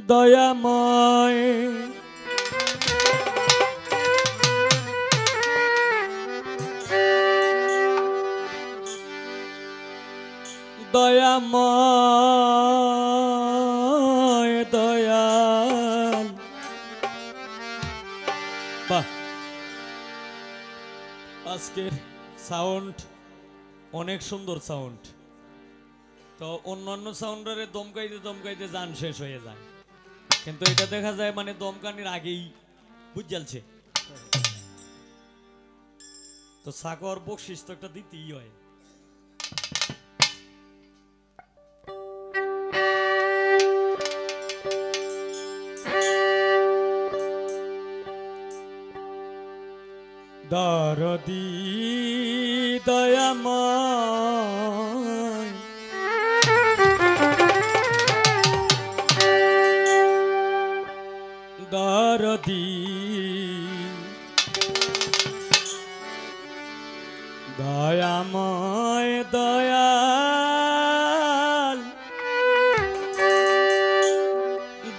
দয়াময় দয়াময় দয়াল বাহ আজকের সাউন্ড অনেক সুন্দর সাউন্ড তো অন্যান্য সাউন্ডারে দমকাইতে দমকাইতে জান শেষ হয়ে যায় কিন্তু এটা দেখা যায় মানে দমকানির আগেই বুঝালছে তো সাকর বকশিস তো একটা দিতেই হয় দরদি দয়াময় দরদি দয়াময় দয়াল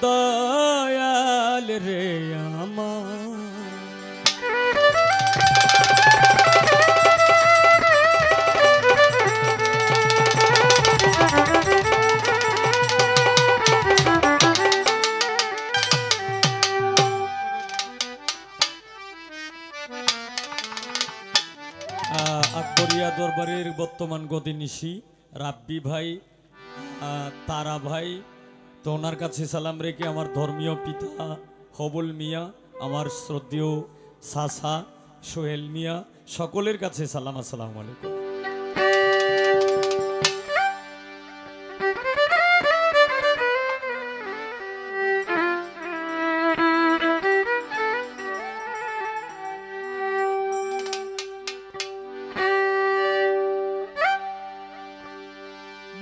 দয়াল রে আমার আকবরিয়া দরবারের বর্তমান গদিনিশি রাব্বি ভাই তারা ভাই তো ওনার কাছে সালাম রেখে আমার ধর্মীয় পিতা হবুল মিয়া আমার শ্রদ্ধেয় সাসা সোহেল মিয়া সকলের কাছে সালাম আসসালামু আলাইকুম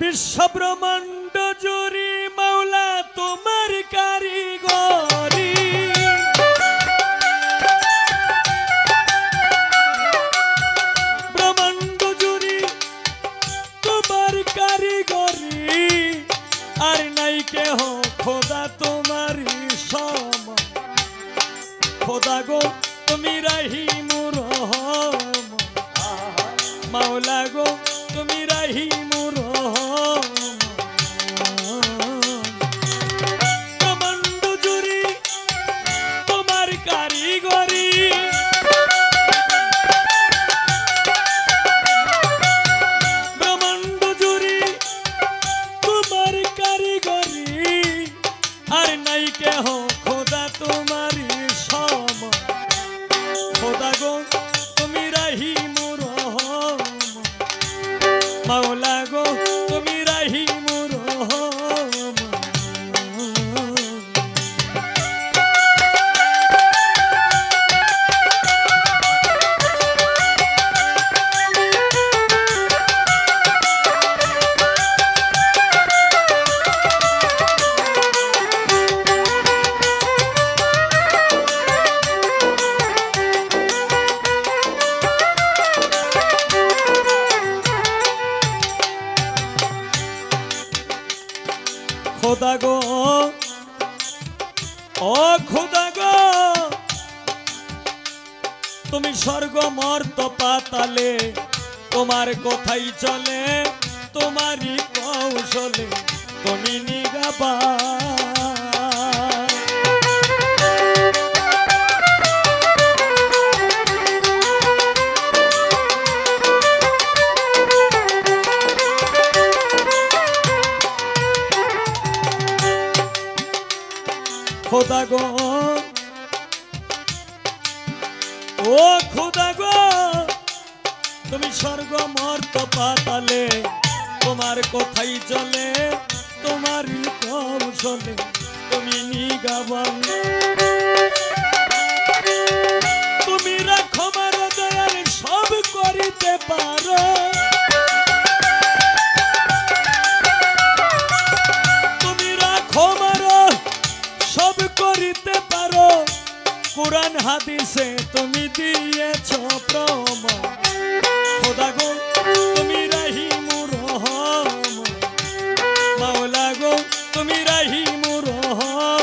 বিশ্বব্রহ্মাণ্ড জুড়ে মাওলা তোমার কারিগরি ব্রহ্মাণ্ড জুড়ে তোমার কারিগরি আর নাই কেহ খোদা তোমার সম খোদা গো তুমি রাহিমুর রহম মাওলা গো তুমি রাহিমুর ব্রহ্মাণ্ড জুড়ে তোমার কারিগরি ব্রহ্মাণ্ড জুড়ে তোমার কারিগরি আর নাই কেহ খোদা তোমার সম খোদা গো তুমি রাহিমুর রহম মাওলা গো তুমি রাহিমুর রহম খোদা গো ও খোদা গো তুমি স্বর্গ মর্ত পাতালে তোমার কথাই চলে তোমারই কৌশলে তুমি নিগাবা খোদা গো ও খোদা গো তুমি স্বর্গ মর্ত পাতালে তোমার কথাই চলে তোমারই কৌশলে তুমি নিগাবান তুমি রাখো মার দয়াল সব করিতে পারো তুমি রাখো মার সব করিতে পারো কুরআন হাদিসে তুমি দিয়েছ প্রমাণ খোদা গো তুমি রাহিমুর রহম মাওলা গো তুমি রাহিমুর রহম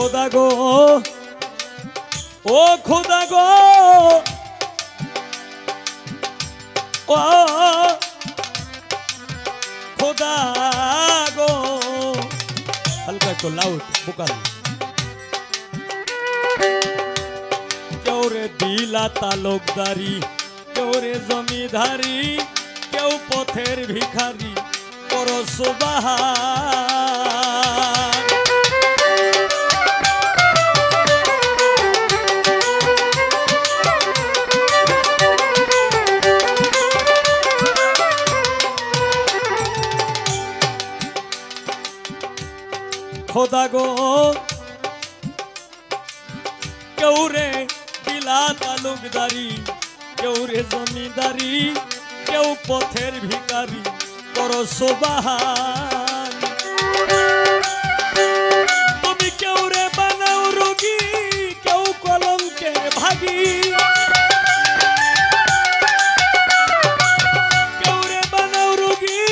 খোদা গো ও খোদা গো ও খোদা গো হালকা একটু লাউড ভোকাল কেউ রে দিলা তালুকদারি কেউ রে জমিদারি কেউ পথের ভিখারি করো সুবহান খোদা গো কেউ রে দিলা তালুকদারি কেউ রে জমিদারি কেউ পথের ভিখারি করো সুবহান তুমি কেউ রে বানাও রোগী কেউ কলঙ্কের ভাগী কেউ রে বানাও রোগী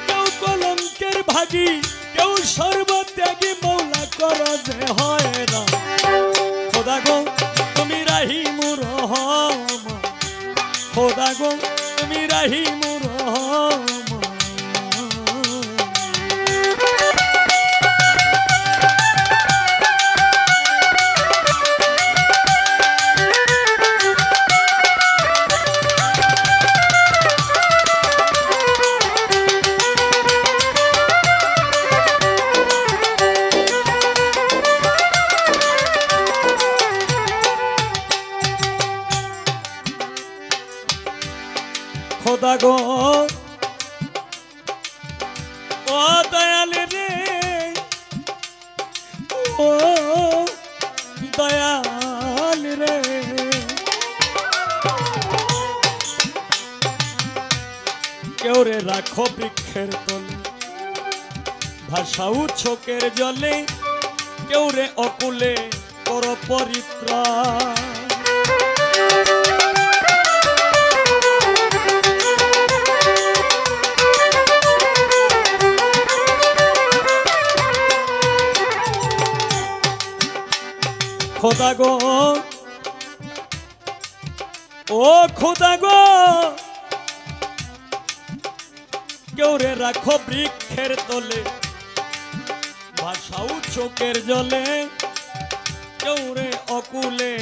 কেউ কলঙ্কের ভাগী কেউ সর্বত্যাগী মৌলা করো যে হয় না খোদা গো তুমি রাহিমুর রহমান খোদা গো তুমি রাহিমুর রহমান খোদা গো ও দয়াল রে ও দয়াল রে কেউ রে রাখো বৃক্ষের তলে ভাষাও চোখের জলে কেউ রে অকুলে করো পরিত্রাণ খোদা গো ও খোদা গো কেউ রে রাখো বৃক্ষের তলে ভাষাও চোখের জলে কেউ রে অকুলে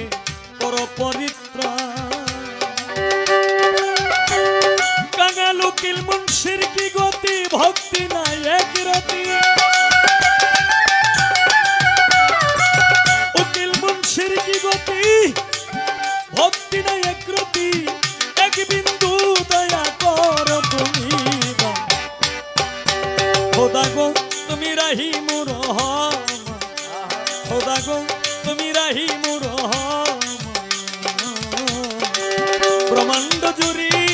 করো পরিত্রাণ কাঙাল উকিল মুন্সির কি গতি ভক্তি নাই এক রতি কি গতি ভক্তি নাই এক রতি এক বিন্দু দয়া কর তুমি খোদা গো তুমি রাহিমুর রহমান খোদা গো তুমি রাহিমুর রহমান ব্রহ্মাণ্ড জুড়ি